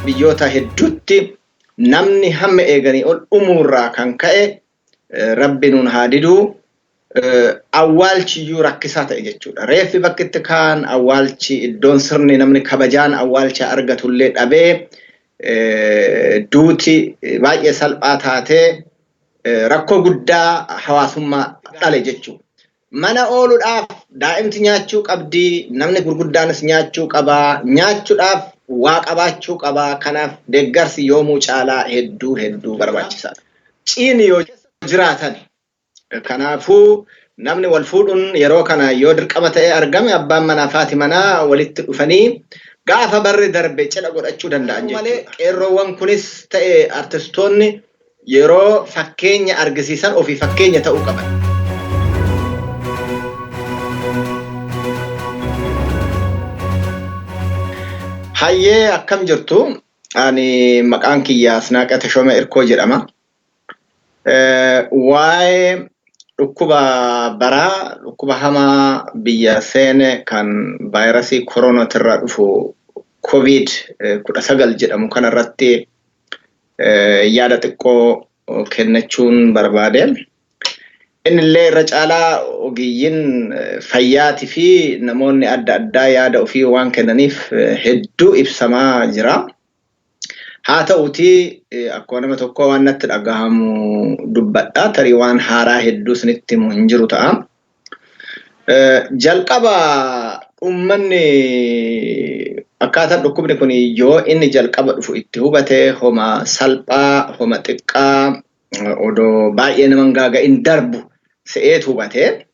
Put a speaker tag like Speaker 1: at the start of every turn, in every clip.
Speaker 1: biyyoota hedduutti namni hamma eeganii ol umurraa kan ka'e rabbi nuun haa diduu awwaalchiyyuu rakkisaa ta'e jechuudha. Reeffi bakki itti kaan awwaalchi iddoon sirni namni kabajaan awwaalcha argatullee dhabee duuti baay'ee salphaa taatee rakkoo guddaa hawaasummaa dhale jechuudha. Mana ooluudhaaf daa'imti nyaachuu qabdi, namni gurguddaanis nyaachuu qabaa, nyaachuudhaaf waa qabaachuu qabaa. Kanaaf deeggarsi yoomuu caalaa hedduu barbaachisaadha. Ciini yoo jiraatan kanaafuu namni wal fuudhuun yeroo kana yoo dirqama ta'ee argame abbaan manaa fi manaa walitti dhufanii gaafa barri darbe cidha godhachuu danda'an jechuudha. Qeerroowwan kunis ta'e artistoonni yeroo fakkeenya argisiisan ofii fakkeenya ta'uu qaban. Hayyee akkam jirtu? Ani maqaan kiyya Asnaaqaa Tashoomaa Irkoo jedhama. Waa'ee dhukkuba hamaa biyya seene kan vaayirasii koronaatirraa dhufu COVID-19 jedhamu kanarratti yaada xiqqoo kennachuun barbaade. Innillee irra caalaa ogeeyyiin fayyaatii fi namoonni adda addaa yaada ofii waan kennaniif hedduu ibsamaa jira. Haa ta'uutii akkuma nama tokko waan natti dhagahamu dubbadhaa tarii waan haaraa hedduu isinitti himu hin jiru ta'a. Jalqaba uummanni akkaataan dhukkubni kun yoo inni jalqaba dhufu itti hubate homa salphaa, homa xiqqaa odoo baay'ee nama hin gaaga'in darbu se'eet hubate.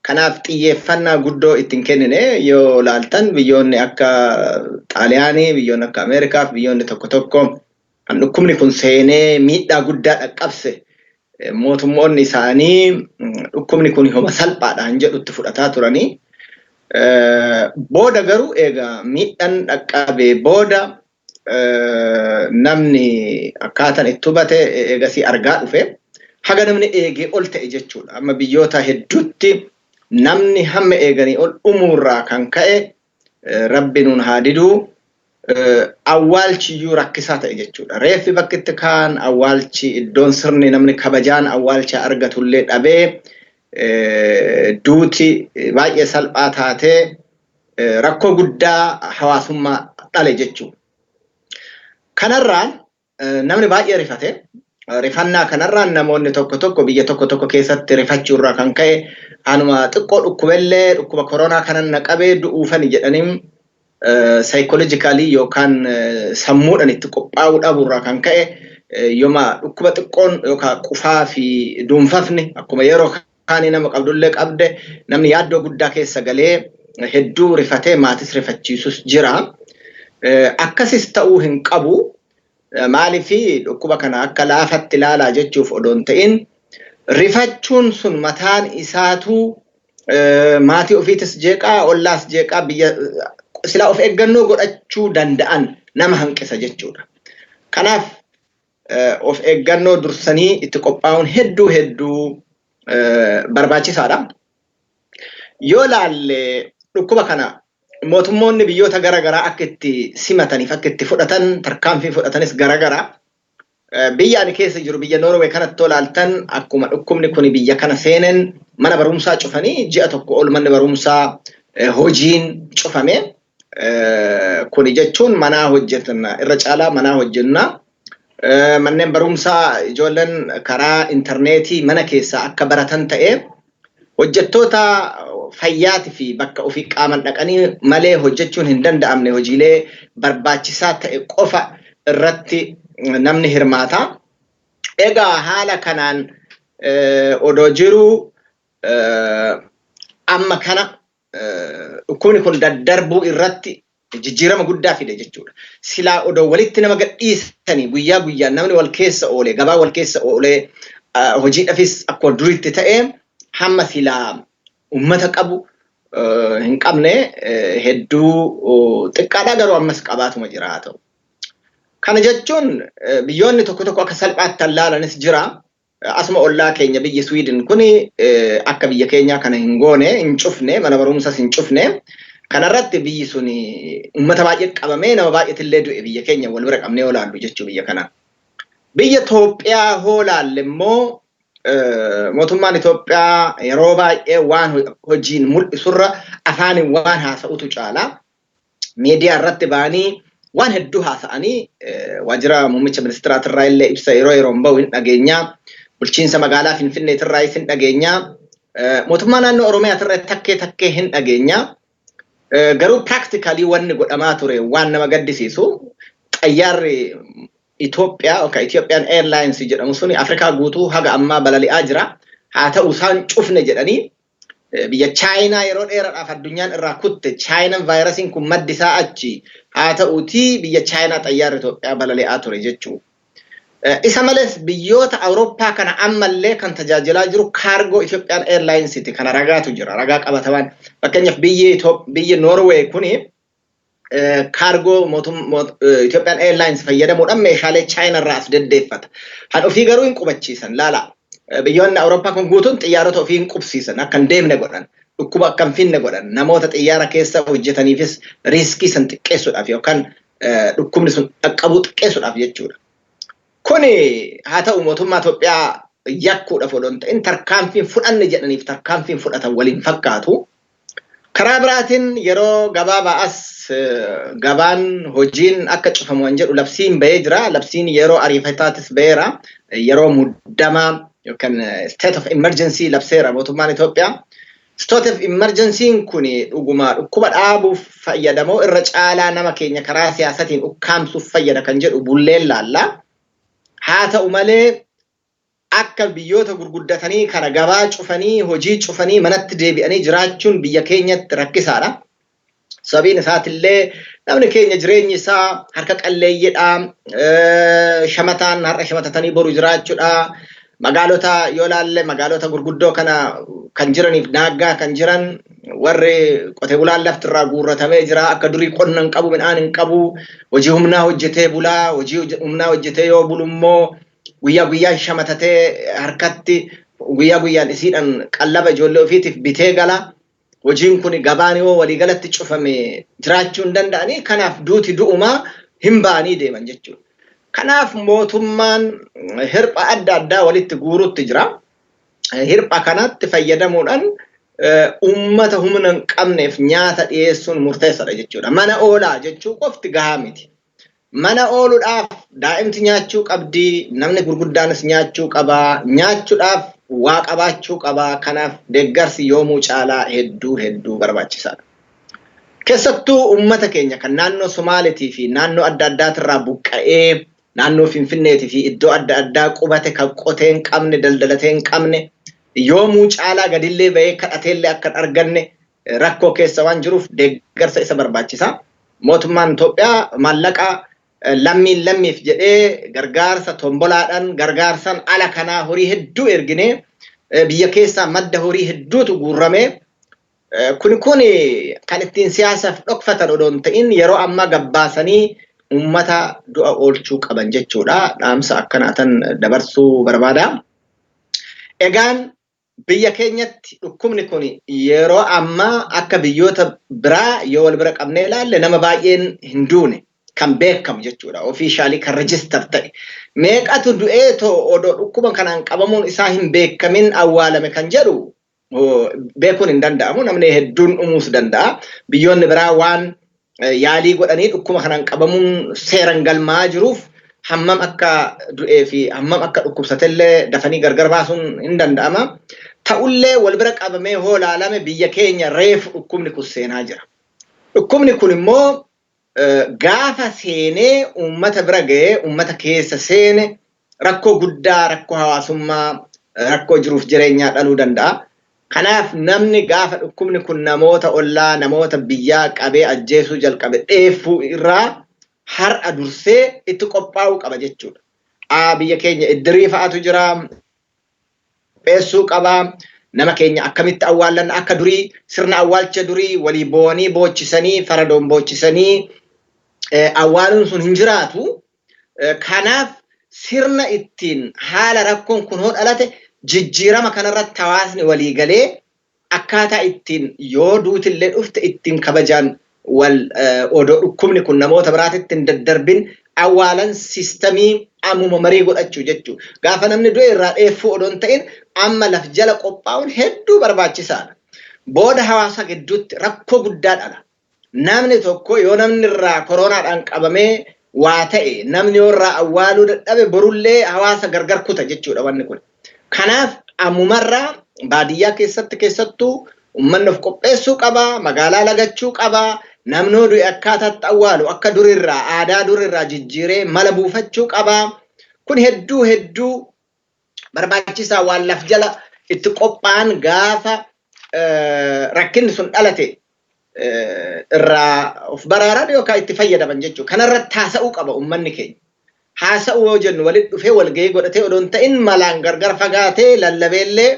Speaker 1: Kanaaf xiyyeeffannaa guddoo ittiin kennine yoo laaltan biyyoonni akka Xaaliyaanii, biyyoonni akka Ameerikaa fi biyyoonni tokko tokko kan dhukkubni kun seenee miidhaa guddaa dhaqqabse mootummoonni isaanii dhukkubni kun homa salphaadhaan jedhutti fudhataa turanii. Booda garuu egaa miidhaan dhaqqabee booda namni akkaataan itti hubate eegasii argaa dhufe haga namni eegee ol ta'e jechuudha. Amma biyyoota hedduutti namni hamma eeganii ol umurraa kan ka'e rabbi nuun haa diduu awwaalchiyyuu rakkisaa ta'e jechuudha. Reeffi bakki itti kaan awwaalchi iddoon sirni namni kabajaan awwaalcha argatullee dhabee duuti baay'ee salphaa taatee rakkoo guddaa hawaasummaa dhale jechuudha. Kanarraan namni baay'ee rifate. Rifannaa kanarraan namoonni tokko biyya tokko keessatti rifachuurraa kan ka'e anuma xiqqoo dhukkubellee dhukkuba koronaa kanan naqabee du'uufani jedhaniin psychologically yookaan sammuudhaan itti qophaa'uu dhabuurraa kan ka'e yooma dhukkuba xiqqoon yookaan qufaa fi duunfafni akkuma yeroo kaanii nama qabdullee qabde namni yaaddoo guddaa keessa galee hedduu rifatee maatis rifachiisus jira. Akkasis ta'uu hin qabu. Maaliifi dhukkuba kana akka laafatti ilaalaa jechuuf odoon ta'in rifachuun sun mataan isaatu maatii ofiitis jeeqaa, ollaas jeeqaa, biyya silaa of eeggannoo godhachuu danda'an nama hanqisa jechuudha. Kanaaf of eeggannoo dursanii itti qophaa'uun hedduu barbaachisaadha. Yoo laalle dhukkuba kana mootummoonni biyyoota garagaraa akka itti simataniif akka itti fudhatan tarkaanfii fudhatanis garagaraa. Biyya ani keessa jiru biyya Norway kanatti olaaltan akkuma dhukkubni kun biyya kana seenen mana barumsaa cufanii ji'a tokko ol manni barumsaa hojiin cufame. Kuni jechuun manaa hojjetanna irra caalaa manaa hojjenna. Manneen barumsaa ijoolleen karaa intarneetii mana keessaa akka baratan ta'ee hojjettoota fayyaati fi bakka ofii qaaman dhaqanii malee hojjechuun hin danda'amne hojiilee barbaachisaa ta'e qofa irratti namni hirmaata. Egaa haala kanaan odoo jiru amma kana dhukkubni kun daddarbuu irratti jijjiirama guddaa fide jechuudha. Silaa odoo walitti nama gadhiisanii guyyaa guyyaan namni wal keessa oolee gabaa wal keessa oolee hojiidhaafis akka duriitti ta'ee hamma silaa ummata qabu hin qabne hedduu xiqqaadhaa garuu ammas qabaatuma jira haa ta'u. Kana jechuun biyyoonni tokko akka salphaatti ilaalanis jira. Asuma ollaa keenya biyya Sweden kuni akka biyya keenyaa kana hin goone hin cufne mana barumsas hin cufne Kanarratti biyyi suni uummata baay'ee qabamee nama baay'eetillee du'e biyya keenya wal bira qabnee olaallu jechuu biyya kana. Biyya Itoophiyaa hoolaalle immoo mootummaan Itoophiyaa yeroo baay'ee waan hojiin mul'isurra afaaniin waan haasa'utu caala. Miidiyaa irratti ba'anii waan hedduu haasa'anii waajjira muummicha ministeeraatirraa illee ibsa yeroo bahu hin dhageenyaa. Bulchiinsa magaalaa Finfinneetirraa hin dhageenyaa. Mootummaa naannoo Oromiyaatirraa takkee hin dhageenyaa. Garuu practically wanni godhamaa ture waan nama gaddisiisu xayyaarri Itoophiyaa Ethiopian Airlines jedhamu suni Afrikaa guutuu haga ammaa balali'aa jira. Haa ta'u isaan cufne jedhanii biyya China yeroo dheeraadhaaf addunyaan irraa kutte China vaayirasiin kun maddisaa achi haa ta'uutii biyya China xayyaarri Itoophiyaa balali'aa ture jechuudha. Isa malees biyyoota Awurooppaa kana ammallee kan tajaajilaa jiru kaargoo Ethiopian Airlines iti kana ragaatu jira. Ragaa qabatamaan fakkeenyaaf biyyi Norway kuni kaargoo Ethiopian Airlines fayyadamuudhaan meeshaalee China irraa as deddeeffata. Han ofii garuu hin qubachiisan laala. Biyyoonni Awurooppaa kun guutuun xiyyaarota ofii hin qubsiisan akka hin deemne godhan. Dhukkuba akka hin finne godhan. Namoota xiyyaara keessa hojjetaniifis riiskii san xiqqeessuudhaaf yookaan dhukkubni sun dhaqqabuu xiqqeessuudhaaf jechuudha. Kuni haa ta'u mootummaa Itoophiyaa yakkuudhaaf odoo hin ta'in tarkaanfiin fudhanne jedhaniif tarkaanfiin fudhatan waliin fakkaatu. Karaa biraatiin yeroo gabaabaa as gabaan hojiin akka cufamu waan jedhu labsiin bahee jira. Labsiin yeroo ariifataatis baheera. Yeroo muddamaa yookaan state of emergency labseera mootummaan Itoophiyaa. State of emergency kuni dhuguma dhukkuba dhaabuuf fayyadamoo irra caalaa nama keenya karaa siyaasatiin ukkaamsuuf fayyada kan jedhu bulleen laalla. Haa ta'u malee akka biyyoota gurguddatanii kana gabaa cufanii hojii cufanii manatti deebi'anii jiraachuun biyya keenyatti rakkisaadha. Sababiin isaatillee namni keenya jireenyi isaa harka qalleeyyiidha. Shamataan har'a shamatatanii boru jiraachuudha. Magaalota yoo laalle magaalota gurguddoo kana kan jiraniif naaggaa kan jiran warri qotee bulaan laftirraa guurratamee jira. Akka durii qonna hin qabu midhaan hin qabu. Hojii humnaa hojjetee bulaa. Hojii humnaa hojjetee yoo bulu immoo guyyaa guyyaan shamatatee harkatti guyyaa guyyaan isiidhaan qallaba ijoollee ofiitiif bitee gala. Hojiin kun gabaan yoo waliigalatti cufame jiraachuu hin danda'anii kanaaf duuti du'umaa hin ba'anii deeman jechuudha. Kanaaf mootummaan hirpha adda addaa walitti guurutti jira. Hirpha kanatti fayyadamuudhaan uummata humna hin qabneef nyaata dhiyeessuun murteessaadha jechuudha. Mana oolaa jechuu qofti gahaa miti. Mana ooluudhaaf daa'imti nyaachuu qabdi, namni gurguddaanis nyaachuu qabaa, nyaachuudhaaf waa qabaachuu qabaa. Kanaaf deeggarsi yoomuu caalaa hedduu barbaachisaadha. Keessattuu uummata keenya kan naannoo Somaaliitii fi naannoo adda addaatirraa buqqa'ee naannoo Finfinneetii fi iddoo adda addaa qubate kan qotee hin qabne daldalatee hin qabne yoomuu caalaa gadillee bahee kadhateellee akka hin arganne rakkoo keessa waan jiruuf deeggarsa isa barbaachisa. Mootummaan Itoophiyaa maallaqa lammiif jedhee gargaarsa tombolaadhaan gargaarsan ala kanaa horii hedduu erginee biyya keessaa madda horii hedduutu guurramee kun kan ittiin siyaasaaf dhokfatan odoo hin ta'in yeroo ammaa gabbaasanii uummata du'a oolchuu qaban jechuudha. Dhaamsa akkanaatan dabarsuu barbaada. Egaan biyya keenyatti dhukkubni kun yeroo ammaa akka biyyoota biraa yoo wal bira qabnee ilaalle nama baay'een hin duune kan beekamu jechuudha. Ofiishaalii kan register ta'e. Meeqatu du'ee odoo dhukkuba kanaan qabamuun isaa hin beekamin awwaalame kan jedhu beekuun hin danda'amu. Namni hedduun dhumuus danda'a. Biyyoonni biraa waan yaalii godhanii dhukkuba kanaan qabamuun seeran galmaa jiruuf hammam akka du'ee fi hammam akka dhukkubsatellee dafanii gargar baasuun hin danda'ama. Ta'ullee wal bira qabamee hoo ilaalame biyya keenya reefu dhukkubni kun seenaa jira. Dhukkubni kun immoo gaafa seenee uummata bira ga'ee uummata keessa seene rakkoo guddaa, rakkoo hawaasummaa, rakkoo jiruuf jireenyaa dhaluu danda'a. Kanaaf namni gaafa dhukkubni kun namoota ollaa, namoota biyyaa qabee ajjeesuu jalqabe dheeffuu irraa har'a dursee itti qophaa'uu qaba jechuudha. Biyya keenya iddirii fa'aatu jira. Beessuu qaba. Nama keenya akkamitti awwaallan akka durii sirna awwaalcha durii walii boonii boochisanii faradoon boochisanii awwaaluun sun hin jiraatu. Kanaaf sirna ittiin haala rakkoon kun hoo dhalate jijjiirama kanarratti hawaasni walii galee akkaataa ittiin yoo duutillee dhufte ittiin kabajaan wal odoo dhukkubni kun namoota biraatitti hin daddarbin awwaalan sistemii ammuma marii godhachuu jechuu. Gaafa namni du'e irraa dheeffuu odoon ta'in amma laf jala qophaa'uun hedduu barbaachisaadha. Booda hawaasa gidduutti rakkoo guddaa dhala. Namni tokko yoo namni irraa koronaadhaan qabamee waa ta'e namni yoo irraa awwaaluu dadhabe borullee hawaasa gargar kuta jechuudha wanni kun. Kanaaf ammumarraa baadiyyaa keessattuu uummanni of qopheessuu qaba, magaalaa lagachuu qaba, namni du'e akkaataatti awwaalu akka durirraa aadaa durirraa jijjiiree mala buufachuu qaba. Kun hedduu barbaachisaa waan laf jala itti qophaa'an gaafa rakkinni sun dhalate irraa of baraaran yookaan itti fayyadaman jechuudha. Kanarratti haasa'uu qaba uummanni keenya. Haasa'uu yoo jennu walitti dhufee walgayii godhatee odoon ta'in malaan gargar fagaatee lallabeellee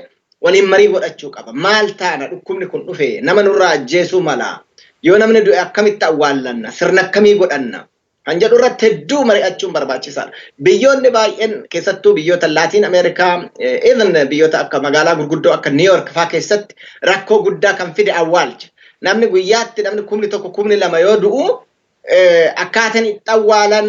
Speaker 1: waliin marii godhachuu qaba. Maal taana dhukkubni kun dhufee nama nurraa ajjeesuu mala. Yoo namni du'e akkamitti awwaallanna? Sirna akkamii godhanna? Kan jedhu irratti hedduu mari'achuun barbaachisaadha. Biyyoonni baay'een keessattuu biyyoota Laatiin Ameerikaa, even biyyoota akka magaalaa gurguddoo akka New York fa'aa keessatti rakkoo guddaa kan fide awwaalcha. Namni guyyaatti namni kumni tokko kumni lama yoo du'u akkaataan itti awwaalan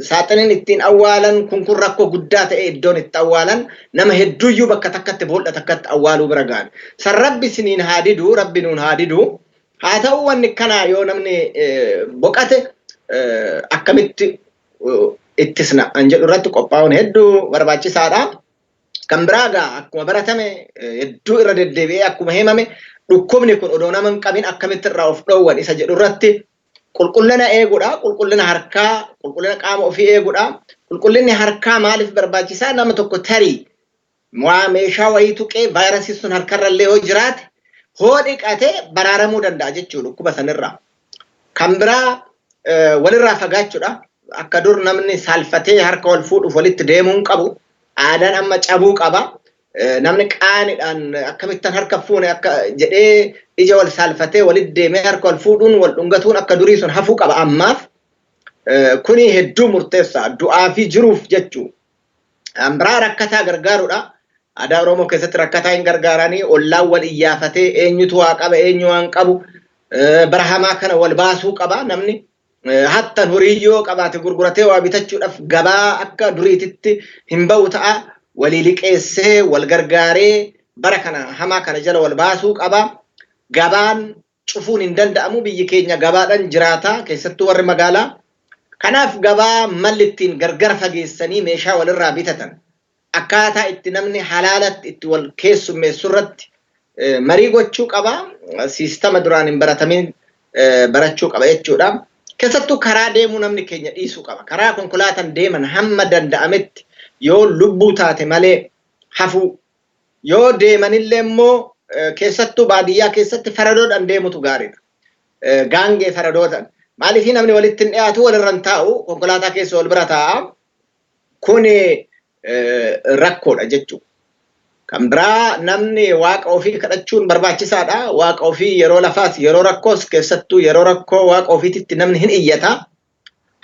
Speaker 1: saaxiniin ittiin awwaalan kun rakkoo guddaa ta'e iddoon itti awwaalan nama hedduuyyuu bakka takkatti boolla takkatti awwaaluu bira ga'an. San rabbi siniin haa didu, rabbi nuun haa didu. Haa ta'u wanni kanaa yoo namni boqate akkamitti ittisna an jedhu irratti qophaa'uun hedduu barbaachisaadha. Kan biraagaa akkuma baratame hedduu irra deddeebi'ee akkuma himame dhukkubni kun odoo nama hin qabin akkamitti irraa of dhoowwan isa jedhu irratti qulqullina eeguudha, qulqullina harkaa, qulqullina qaama ofii eeguudha. Qulqullinni harkaa maaliif barbaachisaa? Nama tokko tarii meeshaa wayii tuqee vaayirasii sun harkarrallee yoo jiraate hoo dhiqatee baraaramuu danda'a jechuudha dhukkuba sanirraa. Kan biraa walirraa fagaachuudha. Akka dur namni saalfatee harka wal fuudhuuf walitti deemuu hin qabu. Aadaan amma cabuu qaba. Namni qaaniidhaan akkamittan harka fuune akka jedhee ija wal saalfatee walitti deemee harka wal fuudhuun wal dhungatuun akka durii sun hafuu qaba ammaaf. Kuni hedduu murteessaa du'aa fi jiruuf jechuu. Biraa rakkataa gargaaruudha. Aadaa Oromoo keessatti rakkataa hin gargaaranii ollaan wal iyyafatee eenyutu waa qaba eenyu waan qabu barahamaa kana wal baasuu qaba namni. Hatta horiyyoo qabaate gurguratee waa bitachuudhaaf gabaa akka duriititti hin ba'u ta'a. Walii liqeessee wal gargaaree bara kana hamaa kana jala wal baasuu qaba. Gabaan cufuun hin danda'amu biyyi keenya gabaadhaan jiraata keessattuu warri magaalaa. Kanaaf gabaa malli ittiin gargar fageessanii meeshaa walirraa bitatan akkaataa itti namni halaalatti itti wal keessummeessu irratti marii gochuu qaba. Siistama duraan hin baratamin barachuu qaba jechuudha. Keessattuu karaa deemuu namni keenya dhiisuu qaba. Karaa konkolaataan deeman hamma danda'ametti yoo lubbuu taate malee hafuu. Yoo deemanillee immoo keessattuu baadiyyaa keessatti faradoodhaan deemutu gaariidha. Gaangee faradoodhaan. Maaliif namni walitti hin dhiyaatu walirra hin taa'u konkolaataa keessa wal bira taa'a. Kuni rakkoodha jechuudha. Kan biraa namni waaqa ofii kadhachuun barbaachisaadha. Waaqa ofii yeroo lafaas yeroo rakkoos keessattuu yeroo rakkoo waaqa ofiititti namni hin iyyata.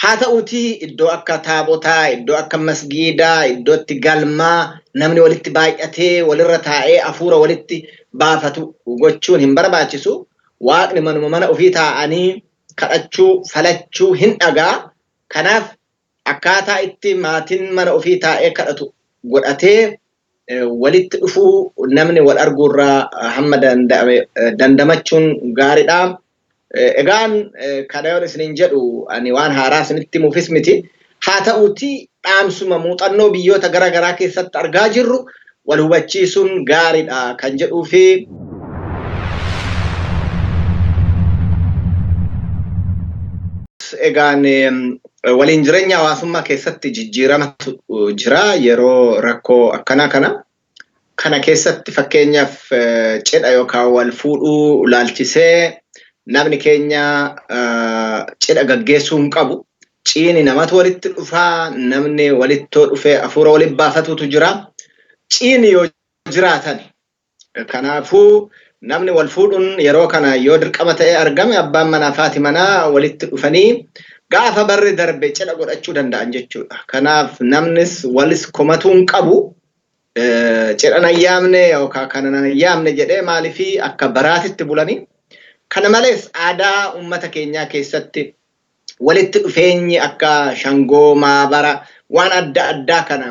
Speaker 1: Haa ta'uutii iddoo akka taabotaa, iddoo akka masgiidaa, iddoo itti galmaa namni walitti baay'atee walirra taa'ee hafuura walitti baafatu gochuun hin barbaachisu. Waaqni manuma mana ofii taa'anii kadhachuu, falachuu hin dhagaa. Kanaaf akkaataa itti maatiin mana ofii taa'ee kadhatu godhatee walitti dhufuu namni wal arguurraa hamma dandamachuun gaariidha. Egaan kana yoon isiniin jedhu ani waan haaraa isinitti himuufis miti. Haa ta'uutii dhaamsuma muuxannoo biyyoota garaa garaa keessatti argaa jirru wal hubachiisuun gaariidha kan jedhuu fi egaan waliin jireenya hawaasummaa keessatti jijjiiramatu jira yeroo rakkoo akkanaa kana keessatti fakkeenyaaf cidha yookaan wal fuudhuu laalchisee namni keenya cidha gaggeessuu hin qabu. Ciini namatu walitti dhufaa namni walitti dhufee hafuura walitti baafatutu jira. Ciini yoo jiraatan kanaafuu namni wal fuudhuun yeroo kana yoo dirqama ta'ee argame abbaan manaa fi haati manaa walitti dhufanii gaafa barri darbe cidha godhachuu danda'an jechuudha. Kanaaf namnis walis komatuu hin qabu. jedhan ayyaamne yookaan kan ayyaamne jedhee maaliifii akka baraatitti bulanii. Kana malees aadaa uummata keenyaa keessatti walitti dhufeenyi akka shangoo maabara waan adda addaa kana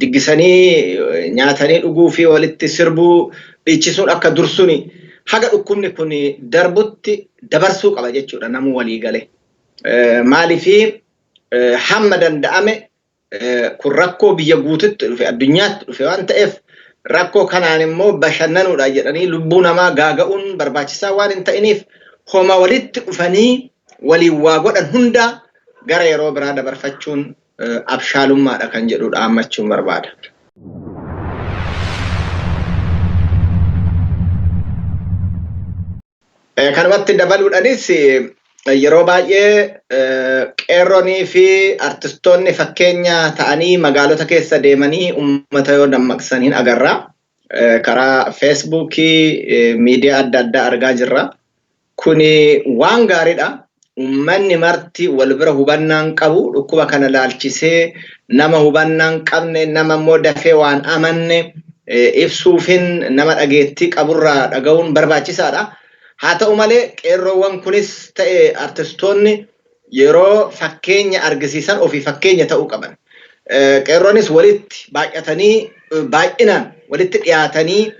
Speaker 1: diggisanii nyaatanii dhuguu fi walitti sirbuu dhiichisuun akka dursuni haga dhukkubni kun darbutti dabarsuu qaba jechuudha namuu walii galee. Maaliifii hamma danda'ame kun rakkoo biyya guututti dhufe addunyaatti dhufe waan ta'eef rakkoo kanaan immoo bashannanuudha jedhanii lubbuu namaa gaaga'uun barbaachisaa waan hin ta'iniif homa walitti dhufanii waliin waa godhan hunda gara yeroo biraa dabarfachuun abshaalummaadha kan jedhu dhaammachuun barbaada. Kanumatti dabaluudhaanis yeroo baay'ee qeerroonii fi artistoonni fakkeenya ta'anii magaalota keessa deemanii uummata yoo dammaqsaniin agarra. Karaa feesbuukii miidiyaa adda addaa argaa jirra. Kuni waan gaariidha. Uummanni marti wal bira hubannaan qabu dhukkuba kana laalchisee nama hubannaan qabne nama immoo dafee waan amanne ibsuufin nama dhageettii qaburraa dhaga'uun barbaachisaadha. Haa ta'u malee qeerroowwan kunis ta'e artistoonni yeroo fakkeenya argisiisan ofii fakkeenya ta'uu qaban. Qeerroonis walitti baay'atanii baay'inaan walitti dhiyaatanii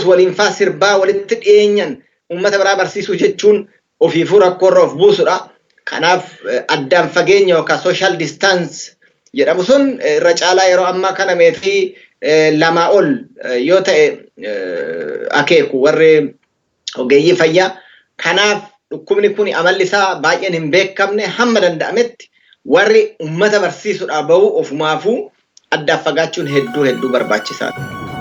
Speaker 1: waliin faa sirbaa walitti dhiyeenyan uummata biraa barsiisuu jechuun ofiifuu rakkoorra of buusudha. Kanaaf addaan fageenya yookaan social distance jedhamu sun irra caalaa yeroo ammaa kana meetii lamaa ol yoo ta'e akeeku warri ogeeyyii fayyaa. Kanaaf dhukkubni kun amalli isaa baay'een hin beekamne hamma danda'ametti warri uummata barsiisuudhaaf bahu ofumaafuu addaan fagaachuun hedduu barbaachisaadha.